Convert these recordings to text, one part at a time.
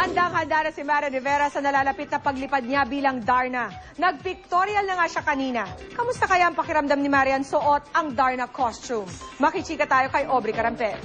Handang-handa na si Marian Rivera sa nalalapit na paglipad niya bilang Darna. Nag-pictorial na nga siya kanina. Kamusta kaya ang pakiramdam ni Marian suot ang Darna costume? Makichika tayo kay Aubrey Carampel.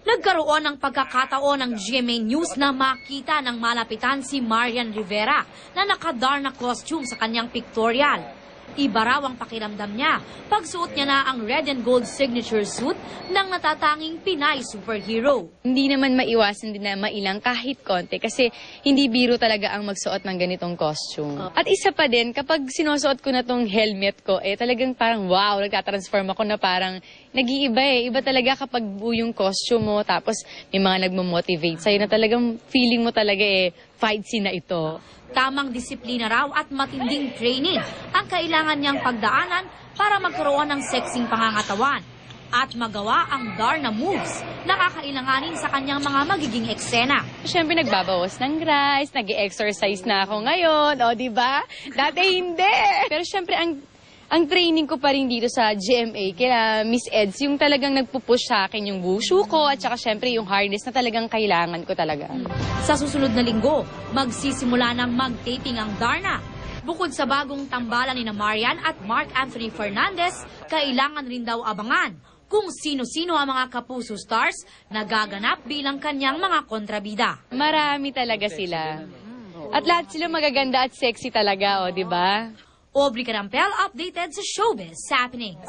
Nagkaroon ng pagkakataon ng GMA News na makita ng malapitan si Marian Rivera na naka-Darna costume sa kanyang pictorial. Iba raw ang pakiramdam niya pagsuot niya na ang red and gold signature suit ng natatanging Pinay superhero. Hindi naman maiwasan din na mailang kahit konti kasi hindi biro talaga ang magsuot ng ganitong costume. At isa pa din, kapag sinusuot ko na tong helmet ko, talagang parang wow, nagtatransform ako na parang nag-iiba Iba talaga kapag buo yung costume mo, tapos may mga nagmo-motivate sa'yo na talagang feeling mo talaga fight scene na ito. Tamang disiplina raw at matinding training ang kailangan niyang pagdaanan para magkaroon ng sexing pangangatawan at magawa ang Darna moves na kakailanganin sa kanyang mga magiging eksena. Siyempre nagbabawas ng rice, nag-exercise na ako ngayon, di ba? Dati hindi. Pero siyempre ang training ko pa rin dito sa GMA kaya Miss Eds, yung talagang nagpupush sa akin yung wushu ko at saka syempre yung harness na talagang kailangan ko talaga. Sa susunod na linggo, magsisimula ng mag-taping ang Darna. Bukod sa bagong tambalan ni Marian at Mark Anthony Fernandez, kailangan rin daw abangan kung sino-sino ang mga Kapuso stars na gaganap bilang kanyang mga kontrabida. Marami talaga sila. At lahat sila magaganda at sexy talaga, di ba? Aubrey Carampel, updated sa Showbiz Happenings.